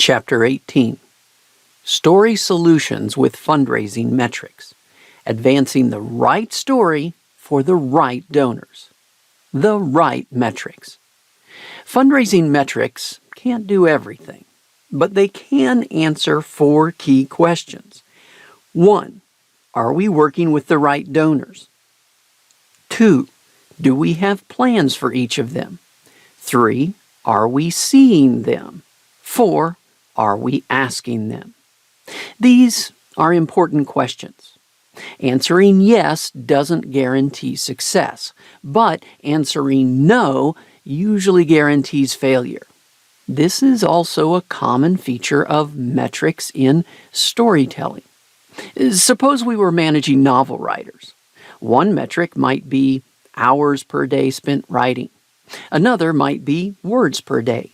Chapter 18. Story Solutions with Fundraising Metrics. Advancing the right story for the right donors. The right metrics. Fundraising metrics can't do everything, but they can answer 4 key questions. 1. Are we working with the right donors? 2. Do we have plans for each of them? 3. Are we seeing them? 4. Are we asking them? These are important questions. Answering yes doesn't guarantee success, but answering no usually guarantees failure. This is also a common feature of metrics in storytelling. Suppose we were managing novel writers. One metric might be hours per day spent writing. Another might be words per day.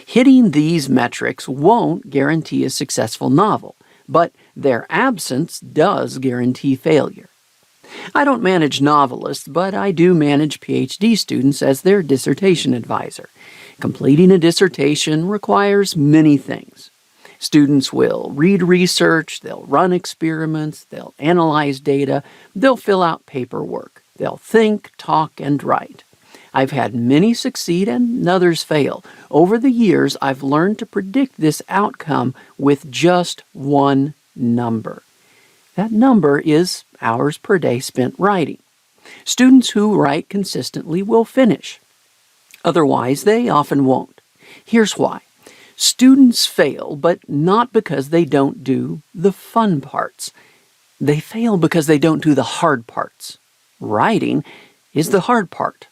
Hitting these metrics won't guarantee a successful novel, but their absence does guarantee failure. I don't manage novelists, but I do manage PhD students as their dissertation advisor. Completing a dissertation requires many things. Students will read research, they'll run experiments, they'll analyze data, they'll fill out paperwork, they'll think, talk, and write. I've had many succeed and others fail. Over the years, I've learned to predict this outcome with just one number. That number is hours per day spent writing. Students who write consistently will finish. Otherwise, they often won't. Here's why. Students fail, but not because they don't do the fun parts. They fail because they don't do the hard parts. Writing is the hard part.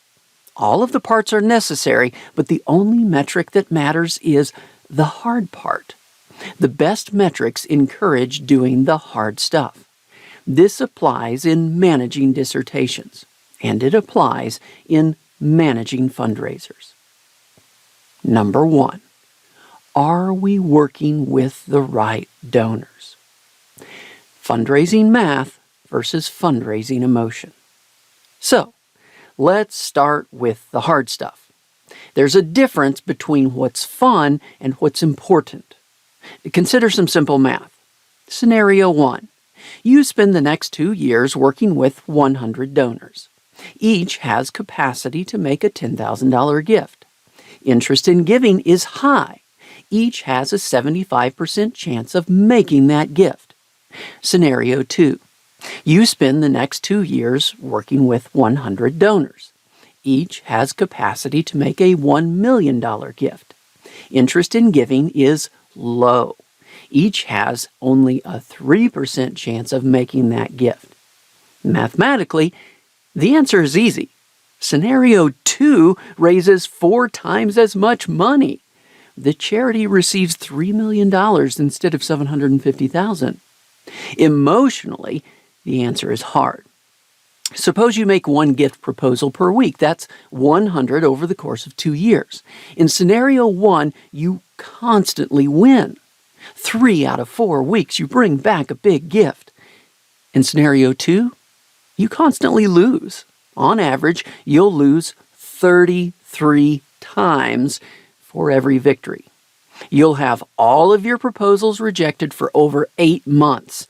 All of the parts are necessary, but the only metric that matters is the hard part. The best metrics encourage doing the hard stuff. This applies in managing dissertations, and it applies in managing fundraisers. Number 1. Are we working with the right donors? Fundraising math versus fundraising emotion. So, let's start with the hard stuff. There's a difference between what's fun and what's important. Consider some simple math. Scenario 1. You spend the next 2 years working with 100 donors. Each has capacity to make a $10,000 gift. Interest in giving is high. Each has a 75% chance of making that gift. Scenario 2. You spend the next 2 years working with 100 donors. Each has capacity to make a $1 million gift. Interest in giving is low. Each has only a 3% chance of making that gift. Mathematically, the answer is easy. Scenario 2 raises 4 times as much money. The charity receives $3 million instead of $750,000. Emotionally, the answer is hard. Suppose you make 1 gift proposal per week. That's 100 over the course of 2 years. In scenario 1, you constantly win. 3 out of 4 weeks, you bring back a big gift. In scenario 2, you constantly lose. On average, you'll lose 33 times for every victory. You'll have all of your proposals rejected for over 8 months,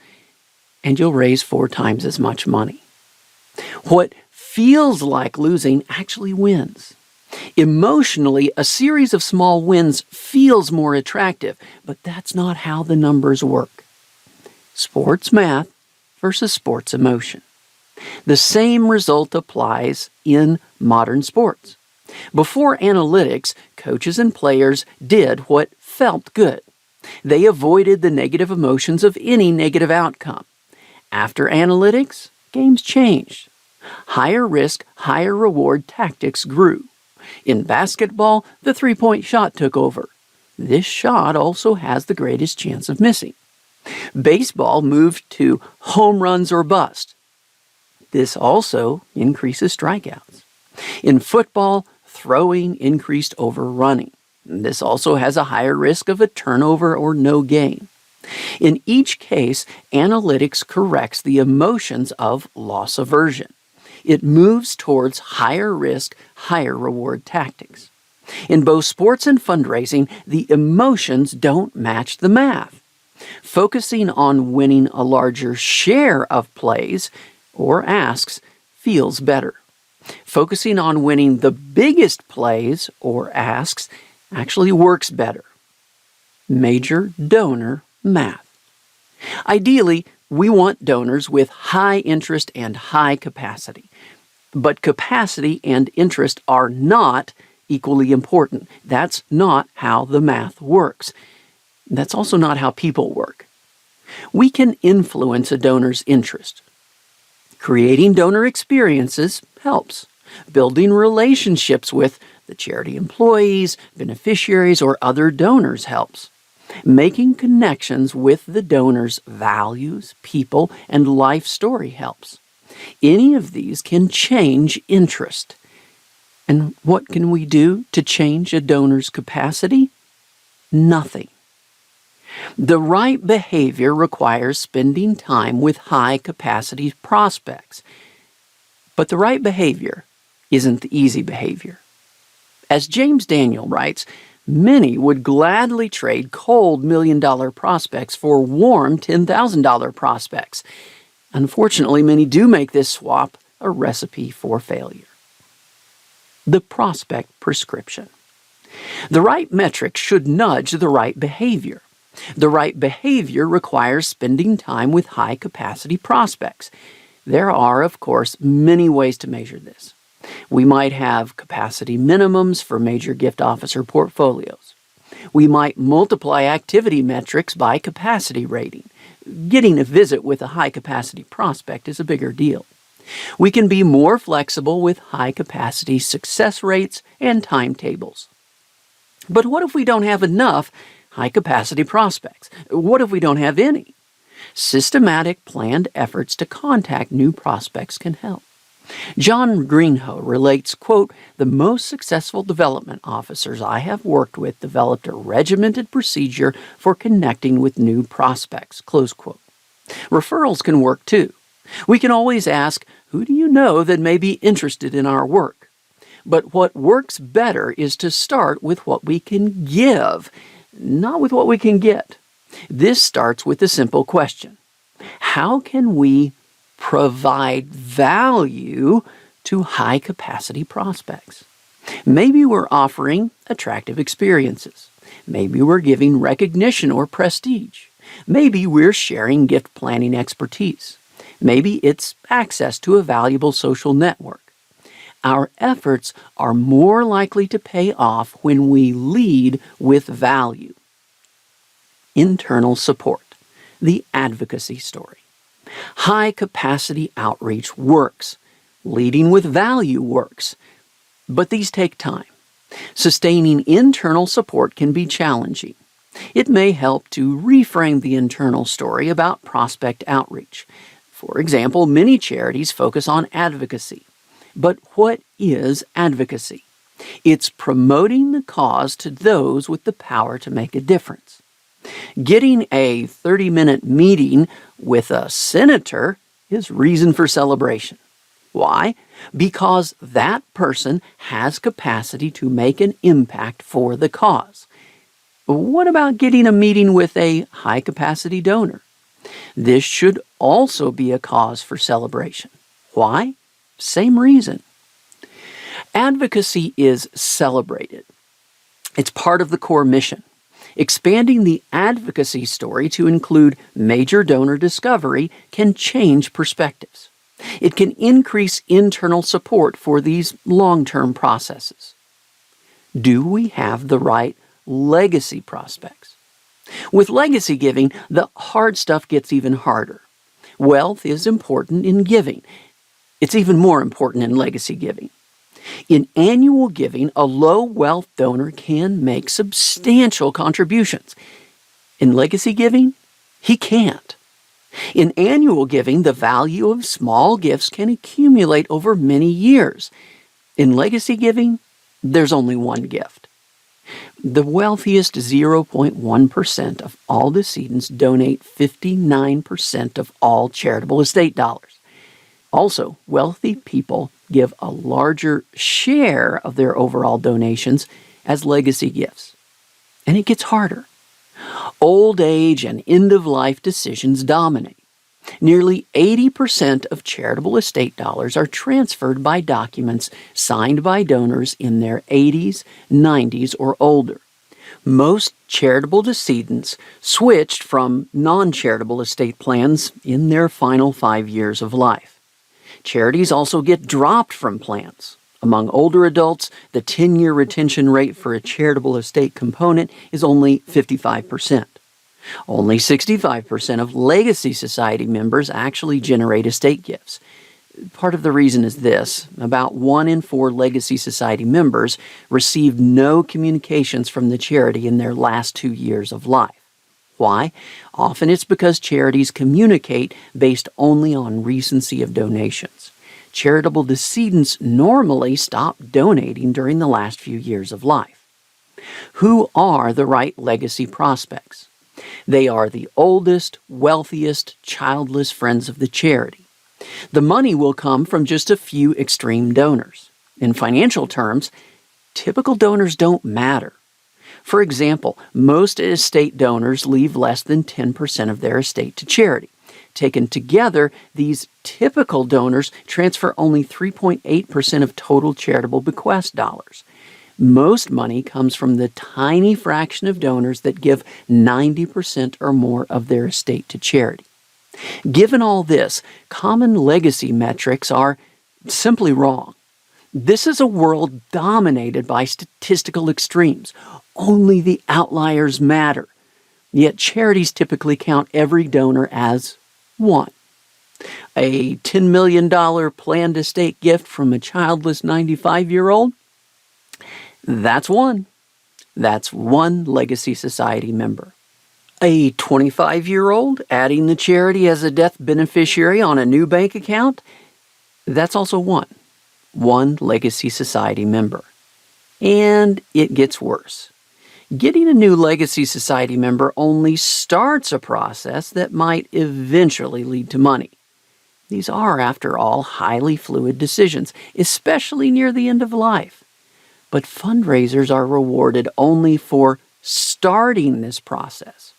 and you'll raise 4 times as much money. What feels like losing actually wins. Emotionally, a series of small wins feels more attractive, but that's not how the numbers work. Sports math versus sports emotion. The same result applies in modern sports. Before analytics, coaches and players did what felt good. They avoided the negative emotions of any negative outcome. After analytics, games changed. Higher risk, higher reward tactics grew. In basketball, the three-point shot took over. This shot also has the greatest chance of missing. Baseball moved to home runs or bust. This also increases strikeouts. In football, throwing increased over running. This also has a higher risk of a turnover or no gain. In each case, analytics corrects the emotions of loss aversion. It moves towards higher risk, higher reward tactics. In both sports and fundraising, the emotions don't match the math. Focusing on winning a larger share of plays or asks feels better. Focusing on winning the biggest plays or asks actually works better. Major donor math. Ideally, we want donors with high interest and high capacity. But capacity and interest are not equally important. That's not how the math works. That's also not how people work. We can influence a donor's interest. Creating donor experiences helps. Building relationships with the charity employees, beneficiaries, or other donors helps. Making connections with the donor's values, people, and life story helps. Any of these can change interest. And what can we do to change a donor's capacity? Nothing. The right behavior requires spending time with high-capacity prospects. But the right behavior isn't the easy behavior. As James Daniel writes, many would gladly trade cold $1 million prospects for warm $10,000 prospects. Unfortunately, many do make this swap a recipe for failure. The prospect prescription. The right metric should nudge the right behavior. The right behavior requires spending time with high-capacity prospects. There are, of course, many ways to measure this. We might have capacity minimums for major gift officer portfolios. We might multiply activity metrics by capacity rating. Getting a visit with a high-capacity prospect is a bigger deal. We can be more flexible with high-capacity success rates and timetables. But what if we don't have enough high-capacity prospects? What if we don't have any? Systematic, planned efforts to contact new prospects can help. John Greenhoe relates, quote, "The most successful development officers I have worked with developed a regimented procedure for connecting with new prospects," close quote. Referrals can work too. We can always ask, who do you know that may be interested in our work? But what works better is to start with what we can give, not with what we can get. This starts with a simple question. How can we provide value to high-capacity prospects? Maybe we're offering attractive experiences. Maybe we're giving recognition or prestige. Maybe we're sharing gift planning expertise. Maybe it's access to a valuable social network. Our efforts are more likely to pay off when we lead with value. Internal support, the advocacy story. High-capacity outreach works. Leading with value works. But these take time. Sustaining internal support can be challenging. It may help to reframe the internal story about prospect outreach. For example, many charities focus on advocacy. But what is advocacy? It's promoting the cause to those with the power to make a difference. Getting a 30-minute meeting with a senator is reason for celebration. Why? Because that person has capacity to make an impact for the cause. What about getting a meeting with a high-capacity donor? This should also be a cause for celebration. Why? Same reason. Advocacy is celebrated. It's part of the core mission. Expanding the advocacy story to include major donor discovery can change perspectives. It can increase internal support for these long-term processes. Do we have the right legacy prospects? With legacy giving, the hard stuff gets even harder. Wealth is important in giving. It's even more important in legacy giving. In annual giving, a low-wealth donor can make substantial contributions. In legacy giving, he can't. In annual giving, the value of small gifts can accumulate over many years. In legacy giving, there's only one gift. The wealthiest 0.1% of all decedents donate 59% of all charitable estate dollars. Also, wealthy people give a larger share of their overall donations as legacy gifts. And it gets harder. Old age and end-of-life decisions dominate. Nearly 80% of charitable estate dollars are transferred by documents signed by donors in their 80s, 90s, or older. Most charitable decedents switched from non-charitable estate plans in their final 5 years of life. Charities also get dropped from plans. Among older adults, the 10-year retention rate for a charitable estate component is only 55%. Only 65% of Legacy Society members actually generate estate gifts. Part of the reason is this: about 1 in 4 Legacy Society members received no communications from the charity in their last 2 years of life. Why? Often it's because charities communicate based only on recency of donations. Charitable decedents normally stop donating during the last few years of life. Who are the right legacy prospects? They are the oldest, wealthiest, childless friends of the charity. The money will come from just a few extreme donors. In financial terms, typical donors don't matter. For example, most estate donors leave less than 10% of their estate to charity. Taken together, these typical donors transfer only 3.8% of total charitable bequest dollars. Most money comes from the tiny fraction of donors that give 90% or more of their estate to charity. Given all this, common legacy metrics are simply wrong. This is a world dominated by statistical extremes. Only the outliers matter. Yet charities typically count every donor as one. A $10 million planned estate gift from a childless 95-year-old? That's one. That's one Legacy Society member. A 25-year-old adding the charity as a death beneficiary on a new bank account? That's also one. One Legacy Society member. And it gets worse. Getting a new Legacy Society member only starts a process that might eventually lead to money. These are, after all, highly fluid decisions, especially near the end of life. But fundraisers are rewarded only for starting this process.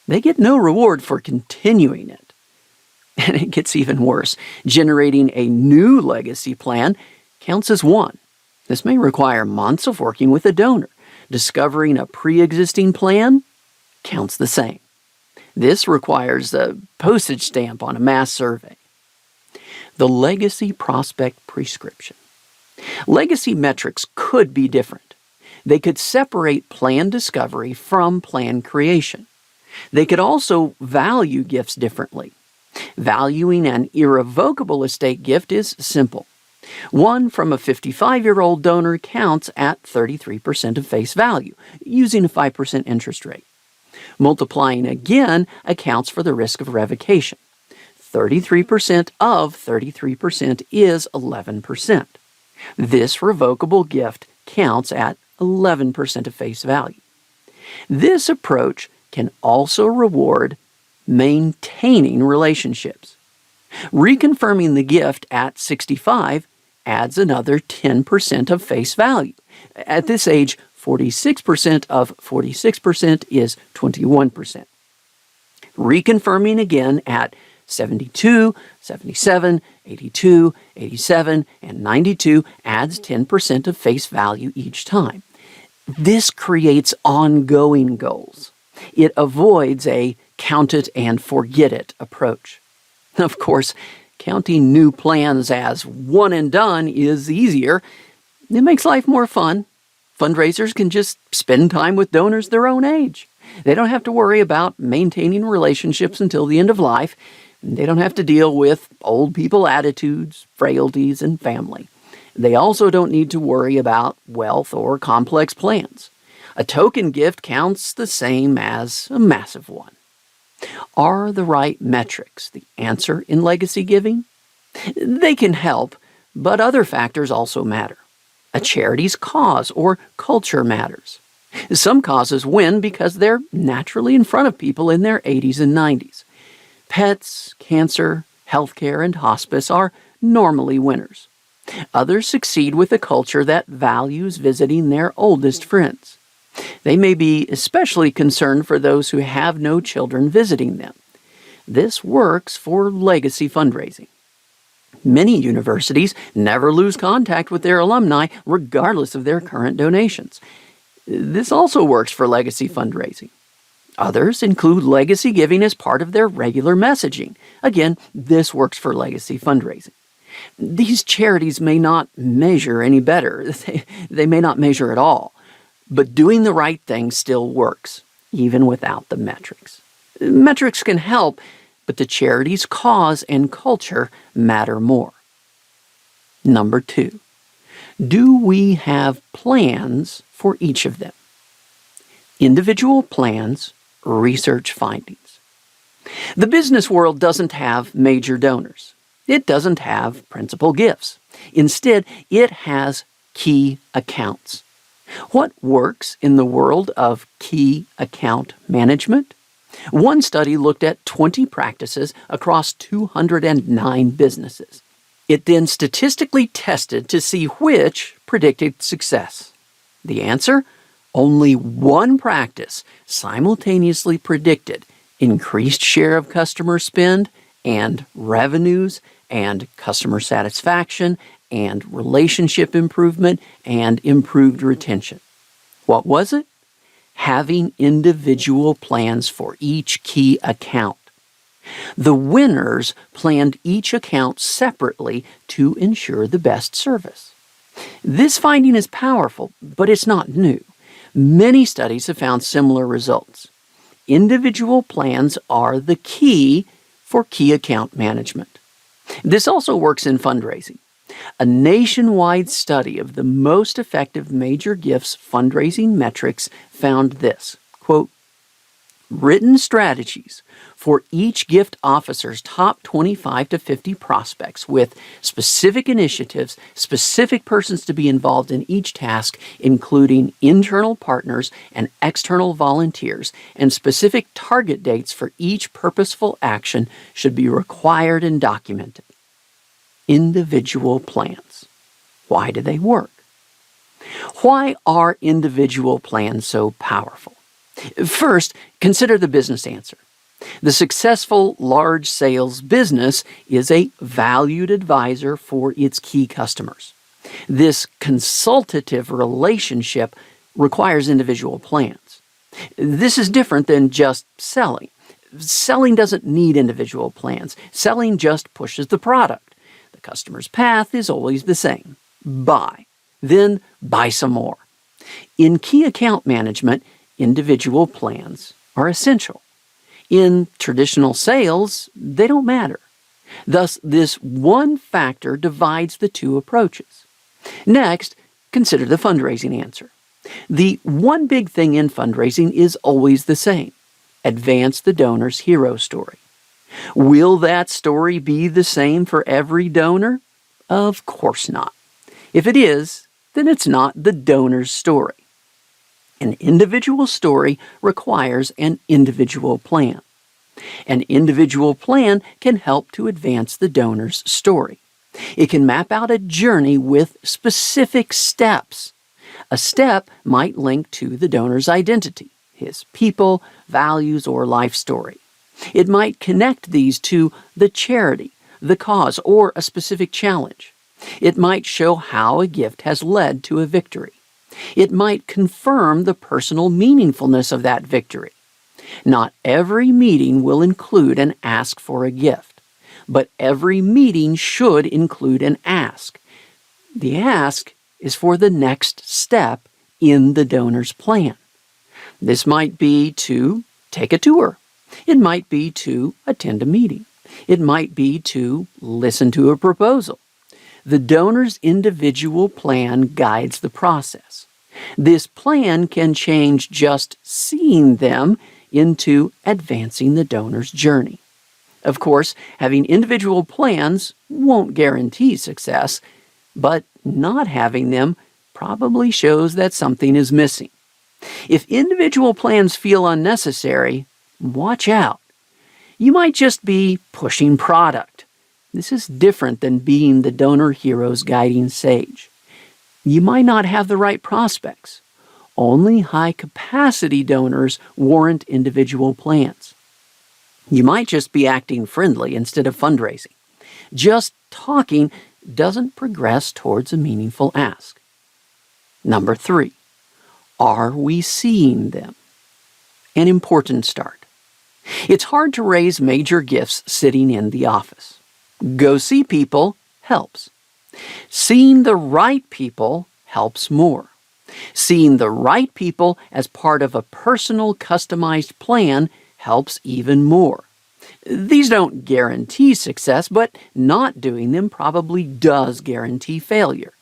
They get no reward for continuing it. And it gets even worse. Generating a new legacy plan counts as one. This may require months of working with a donor. Discovering a pre-existing plan counts the same. This requires a postage stamp on a mass survey. The legacy prospect prescription. Legacy metrics could be different. They could separate plan discovery from plan creation. They could also value gifts differently. Valuing an irrevocable estate gift is simple. One from a 55-year-old donor counts at 33% of face value, using a 5% interest rate. Multiplying again accounts for the risk of revocation. 33% of 33% is 11%. This revocable gift counts at 11% of face value. This approach can also reward maintaining relationships. Reconfirming the gift at 65 adds another 10% of face value. At this age, 46% of 46% is 21%. Reconfirming again at 72, 77, 82, 87, and 92 adds 10% of face value each time. This creates ongoing goals. It avoids a count it and forget it approach. Of course, counting new plans as one and done is easier. It makes life more fun. Fundraisers can just spend time with donors their own age. They don't have to worry about maintaining relationships until the end of life. They don't have to deal with old people attitudes, frailties, and family. They also don't need to worry about wealth or complex plans. A token gift counts the same as a massive one. Are the right metrics the answer in legacy giving? They can help, but other factors also matter. A charity's cause or culture matters. Some causes win because they're naturally in front of people in their 80s and 90s. Pets, cancer, healthcare, and hospice are normally winners. Others succeed with a culture that values visiting their oldest friends. They may be especially concerned for those who have no children visiting them. This works for legacy fundraising. Many universities never lose contact with their alumni regardless of their current donations. This also works for legacy fundraising. Others include legacy giving as part of their regular messaging. Again, this works for legacy fundraising. These charities may not measure any better. They may not measure at all. But doing the right thing still works, even without the metrics. Metrics can help, but the charity's cause and culture matter more. Number 2, do we have plans for each of them? Individual plans, research findings. The business world doesn't have major donors. It doesn't have principal gifts. Instead, it has key accounts. What works in the world of key account management? One study looked at 20 practices across 209 businesses. It then statistically tested to see which predicted success. The answer? Only one practice simultaneously predicted increased share of customer spend and revenues and customer satisfaction and relationship improvement and improved retention. What was it? Having individual plans for each key account. The winners planned each account separately to ensure the best service. This finding is powerful, but it's not new. Many studies have found similar results. Individual plans are the key for key account management. This also works in fundraising. A nationwide study of the most effective major gifts fundraising metrics found this, quote, written strategies for each gift officer's top 25 to 50 prospects with specific initiatives, specific persons to be involved in each task, including internal partners and external volunteers, and specific target dates for each purposeful action should be required and documented. Individual plans. Why do they work? Why are individual plans so powerful? First, consider the business answer. The successful large sales business is a valued advisor for its key customers. This consultative relationship requires individual plans. This is different than just selling. Selling doesn't need individual plans. Selling just pushes the product. The customer's path is always the same. Buy. Then buy some more. In key account management, individual plans are essential. In traditional sales, they don't matter. Thus, this one factor divides the two approaches. Next, consider the fundraising answer. The one big thing in fundraising is always the same. Advance the donor's hero story. Will that story be the same for every donor? Of course not. If it is, then it's not the donor's story. An individual story requires an individual plan. An individual plan can help to advance the donor's story. It can map out a journey with specific steps. A step might link to the donor's identity, his people, values, or life story. It might connect these to the charity, the cause, or a specific challenge. It might show how a gift has led to a victory. It might confirm the personal meaningfulness of that victory. Not every meeting will include an ask for a gift, but every meeting should include an ask. The ask is for the next step in the donor's plan. This might be to take a tour. It might be to attend a meeting. It might be to listen to a proposal. The donor's individual plan guides the process. This plan can change just seeing them into advancing the donor's journey. Of course, having individual plans won't guarantee success, but not having them probably shows that something is missing. If individual plans feel unnecessary, watch out. You might just be pushing product. This is different than being the donor hero's guiding sage. You might not have the right prospects. Only high-capacity donors warrant individual plans. You might just be acting friendly instead of fundraising. Just talking doesn't progress towards a meaningful ask. Number 3, are we seeing them? An important start. It's hard to raise major gifts sitting in the office. Go see people helps. Seeing the right people helps more. Seeing the right people as part of a personal, customized plan helps even more. These don't guarantee success, but not doing them probably does guarantee failure.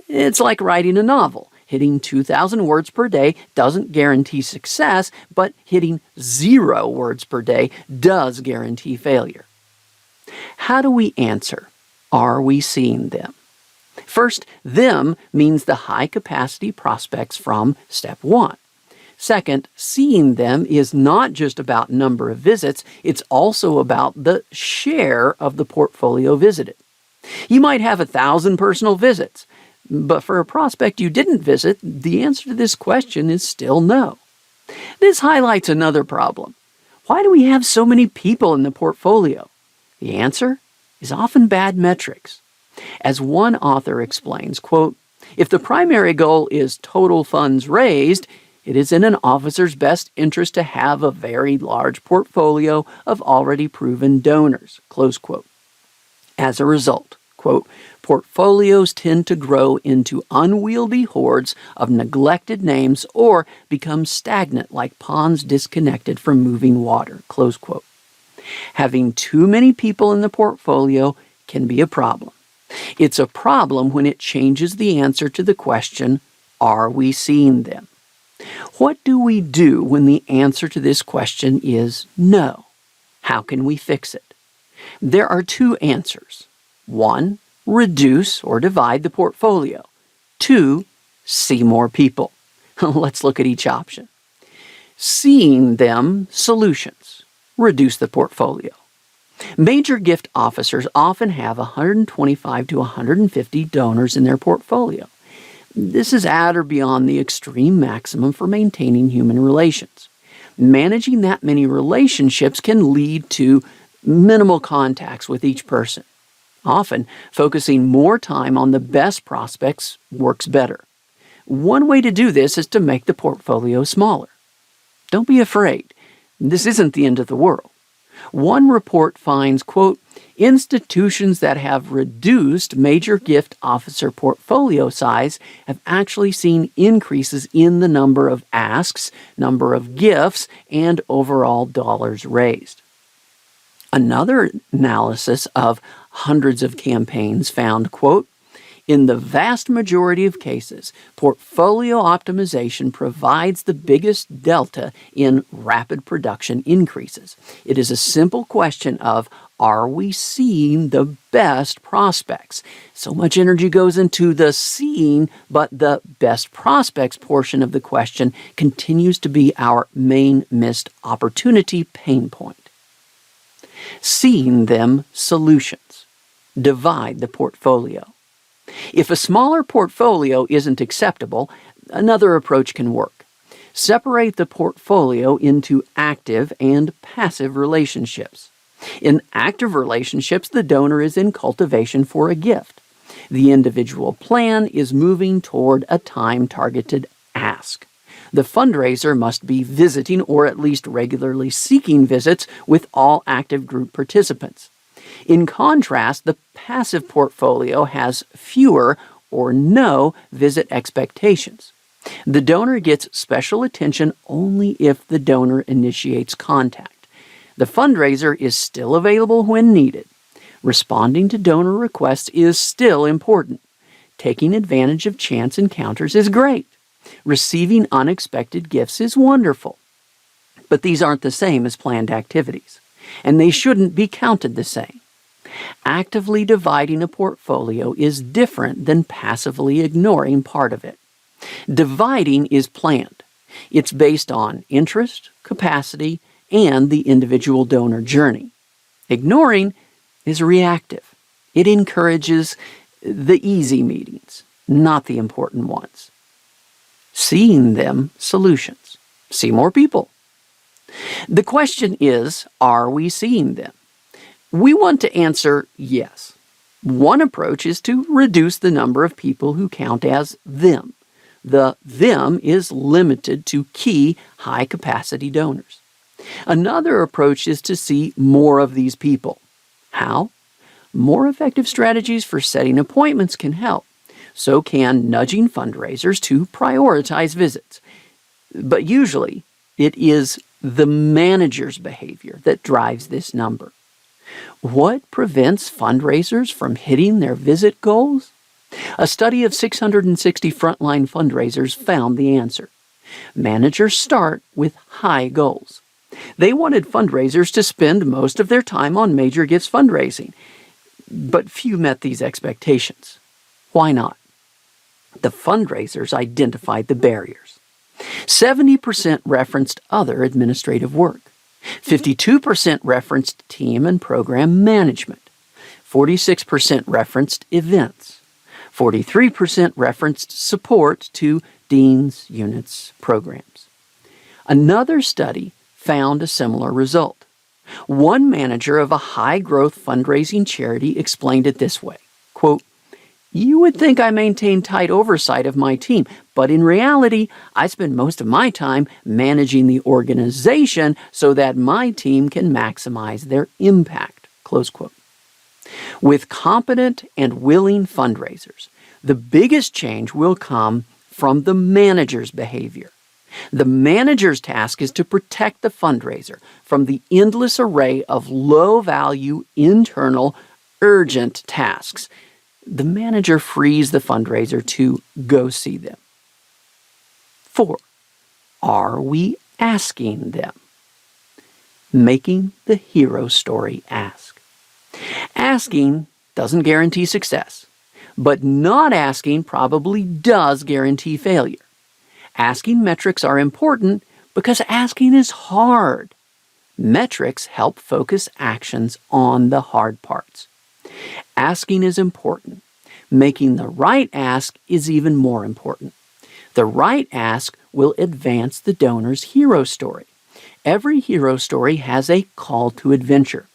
It's like writing a novel. Hitting 2,000 words per day doesn't guarantee success, but hitting 0 words per day does guarantee failure. How do we answer? Are we seeing them? First, them means the high-capacity prospects from step 1. Second, seeing them is not just about number of visits, it's also about the share of the portfolio visited. You might have 1,000 personal visits, but for a prospect you didn't visit, the answer to this question is still no. This highlights another problem. Why do we have so many people in the portfolio? The answer is often bad metrics. As one author explains, quote, if the primary goal is total funds raised, it is in an officer's best interest to have a very large portfolio of already proven donors, close quote. As a result, quote, portfolios tend to grow into unwieldy hordes of neglected names or become stagnant like ponds disconnected from moving water, close quote. Having too many people in the portfolio can be a problem. It's a problem when it changes the answer to the question, are we seeing them? What do we do when the answer to this question is no? How can we fix it? There are 2 answers. 1, reduce or divide the portfolio. 2, see more people. Let's look at each option. Seeing them solutions. Reduce the portfolio. Major gift officers often have 125 to 150 donors in their portfolio. This is at or beyond the extreme maximum for maintaining human relations. Managing that many relationships can lead to minimal contacts with each person. Often, focusing more time on the best prospects works better. One way to do this is to make the portfolio smaller. Don't be afraid. This isn't the end of the world. One report finds, quote, institutions that have reduced major gift officer portfolio size have actually seen increases in the number of asks, number of gifts, and overall dollars raised. Another analysis of hundreds of campaigns found, quote, in the vast majority of cases, portfolio optimization provides the biggest delta in rapid production increases. It is a simple question of, are we seeing the best prospects? So much energy goes into the seeing, but the best prospects portion of the question continues to be our main missed opportunity pain point. Seeing them solutions. Divide the portfolio. If a smaller portfolio isn't acceptable, another approach can work. Separate the portfolio into active and passive relationships. In active relationships, the donor is in cultivation for a gift. The individual plan is moving toward a time-targeted ask. The fundraiser must be visiting or at least regularly seeking visits with all active group participants. In contrast, the passive portfolio has fewer or no visit expectations. The donor gets special attention only if the donor initiates contact. The fundraiser is still available when needed. Responding to donor requests is still important. Taking advantage of chance encounters is great. Receiving unexpected gifts is wonderful. But these aren't the same as planned activities, and they shouldn't be counted the same. Actively dividing a portfolio is different than passively ignoring part of it. Dividing is planned. It's based on interest, capacity, and the individual donor journey. Ignoring is reactive. It encourages the easy meetings, not the important ones. Seeing them solutions. See more people. The question is, are we seeing them? We want to answer yes. One approach is to reduce the number of people who count as them. The them is limited to key high-capacity donors. Another approach is to see more of these people. How? More effective strategies for setting appointments can help. So can nudging fundraisers to prioritize visits. But usually, it is the manager's behavior that drives this number. What prevents fundraisers from hitting their visit goals? A study of 660 frontline fundraisers found the answer. Managers start with high goals. They wanted fundraisers to spend most of their time on major gifts fundraising, but few met these expectations. Why not? The fundraisers identified the barriers. 70% referenced other administrative work. 52% referenced team and program management. 46% referenced events. 43% referenced support to deans, units, programs. Another study found a similar result. One manager of a high-growth fundraising charity explained it this way, quote, "You would think I maintain tight oversight of my team, but in reality, I spend most of my time managing the organization so that my team can maximize their impact." Close quote. With competent and willing fundraisers, the biggest change will come from the manager's behavior. The manager's task is to protect the fundraiser from the endless array of low-value, internal, urgent tasks. The manager frees the fundraiser to go see them. 4. Are we asking them? Making the hero story ask. Asking doesn't guarantee success, but not asking probably does guarantee failure. Asking metrics are important because asking is hard. Metrics help focus actions on the hard parts. Asking is important. Making the right ask is even more important. The right ask will advance the donor's hero story. Every hero story has a call to adventure.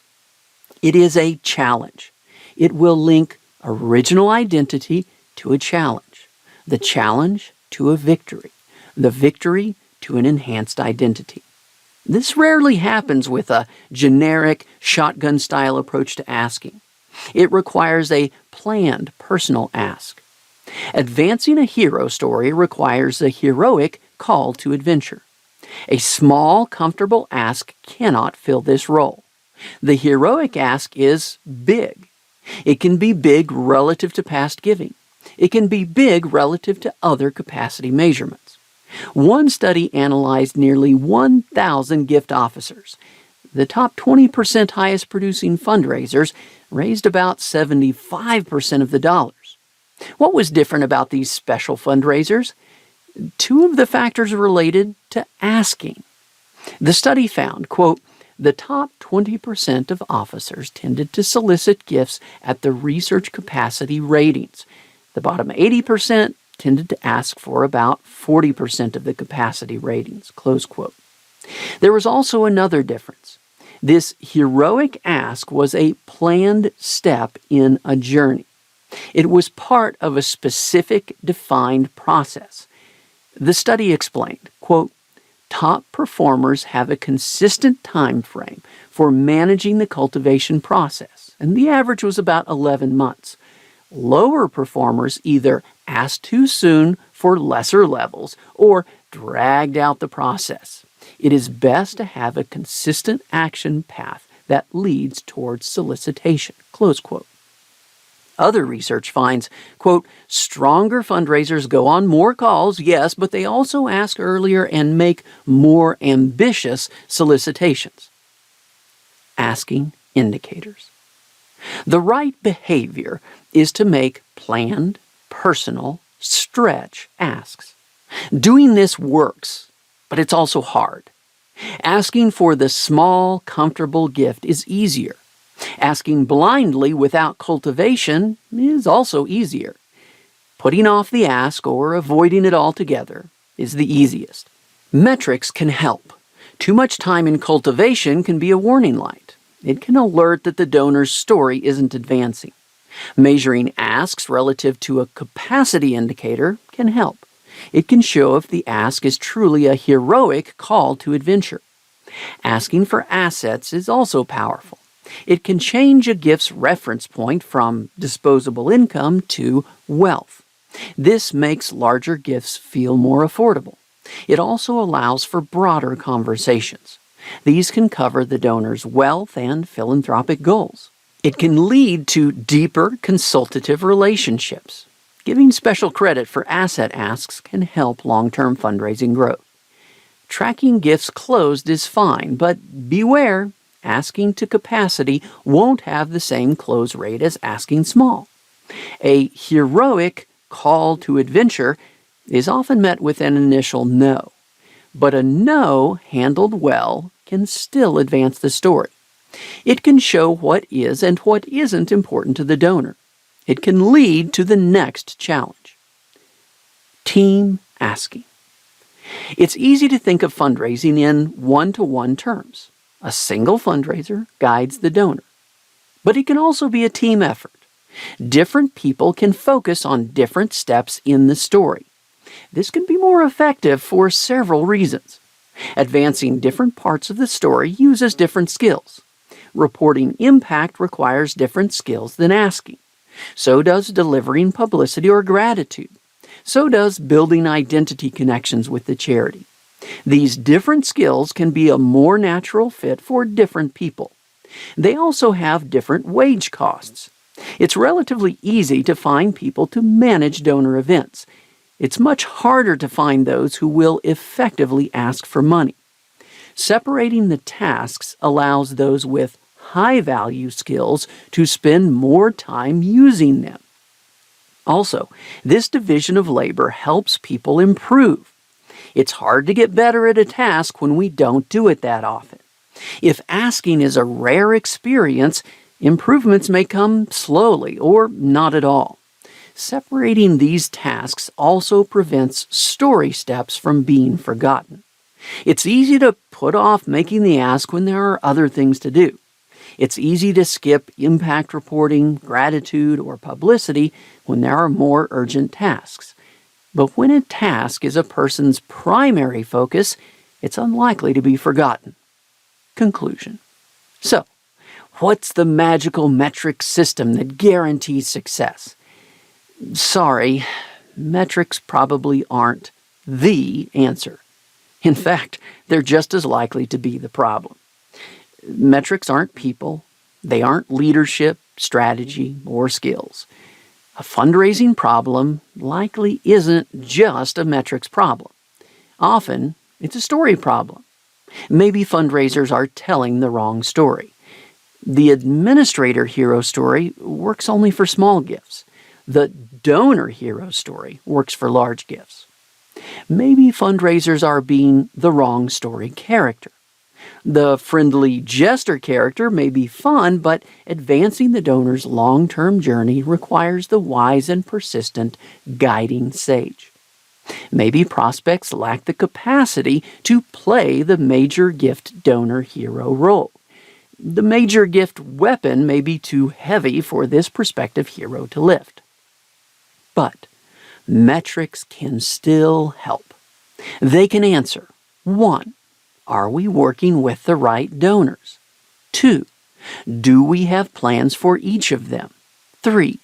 It is a challenge. It will link original identity to a challenge, the challenge to a victory, the victory to an enhanced identity. This rarely happens with a generic shotgun-style approach to asking. It requires a planned, personal ask. Advancing a hero story requires a heroic call to adventure. A small, comfortable ask cannot fill this role. The heroic ask is big. It can be big relative to past giving. It can be big relative to other capacity measurements. One study analyzed nearly 1,000 gift officers. The top 20% highest producing fundraisers raised about 75% of the dollars. What was different about these special fundraisers? 2 of the factors related to asking. The study found, quote, the top 20% of officers tended to solicit gifts at the research capacity ratings. The bottom 80% tended to ask for about 40% of the capacity ratings, close quote. There was also another difference. This heroic ask was a planned step in a journey. It was part of a specific, defined process. The study explained, quote, top performers have a consistent time frame for managing the cultivation process, and the average was about 11 months. Lower performers either asked too soon for lesser levels or dragged out the process. It is best to have a consistent action path that leads towards solicitation, close quote. Other research finds, quote, stronger fundraisers go on more calls, yes, but they also ask earlier and make more ambitious solicitations. Asking indicators. The right behavior is to make planned, personal, stretch asks. Doing this works, but it's also hard. Asking for the small, comfortable gift is easier. Asking blindly without cultivation is also easier. Putting off the ask or avoiding it altogether is the easiest. Metrics can help. Too much time in cultivation can be a warning light. It can alert that the donor's story isn't advancing. Measuring asks relative to a capacity indicator can help. It can show if the ask is truly a heroic call to adventure. Asking for assets is also powerful. It can change a gift's reference point from disposable income to wealth. This makes larger gifts feel more affordable. It also allows for broader conversations. These can cover the donor's wealth and philanthropic goals. It can lead to deeper consultative relationships. Giving special credit for asset asks can help long-term fundraising growth. Tracking gifts closed is fine, but beware, asking to capacity won't have the same close rate as asking small. A heroic call to adventure is often met with an initial no, but a no handled well can still advance the story. It can show what is and what isn't important to the donor. It can lead to the next challenge. Team asking. It's easy to think of fundraising in one-to-one terms. A single fundraiser guides the donor. But it can also be a team effort. Different people can focus on different steps in the story. This can be more effective for several reasons. Advancing different parts of the story uses different skills. Reporting impact requires different skills than asking. So does delivering publicity or gratitude. So does building identity connections with the charity. These different skills can be a more natural fit for different people. They also have different wage costs. It's relatively easy to find people to manage donor events. It's much harder to find those who will effectively ask for money. Separating the tasks allows those with high-value skills to spend more time using them. Also, this division of labor helps people improve. It's hard to get better at a task when we don't do it that often. If asking is a rare experience, improvements may come slowly or not at all. Separating these tasks also prevents story steps from being forgotten. It's easy to put off making the ask when there are other things to do. It's easy to skip impact reporting, gratitude, or publicity when there are more urgent tasks. But when a task is a person's primary focus, it's unlikely to be forgotten. Conclusion. So, what's the magical metric system that guarantees success? Sorry, metrics probably aren't the answer. In fact, they're just as likely to be the problem. Metrics aren't people. They aren't leadership, strategy, or skills. A fundraising problem likely isn't just a metrics problem. Often, it's a story problem. Maybe fundraisers are telling the wrong story. The administrator hero story works only for small gifts. The donor hero story works for large gifts. Maybe fundraisers are being the wrong story character. The friendly jester character may be fun, but advancing the donor's long-term journey requires the wise and persistent guiding sage. Maybe prospects lack the capacity to play the major gift donor hero role. The major gift weapon may be too heavy for this prospective hero to lift. But metrics can still help. They can answer, 1. Are we working with the right donors? 2. Do we have plans for each of them? 3.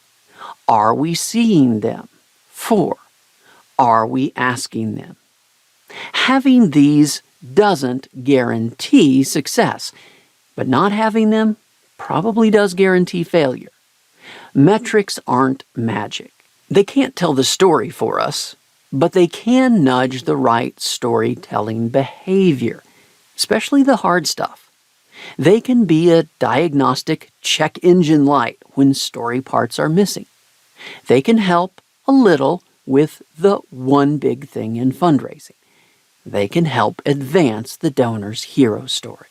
Are we seeing them? 4. Are we asking them? Having these doesn't guarantee success, but not having them probably does guarantee failure. Metrics aren't magic. They can't tell the story for us, but they can nudge the right storytelling behavior, especially the hard stuff. They can be a diagnostic check engine light when story parts are missing. They can help a little with the one big thing in fundraising. They can help advance the donor's hero story.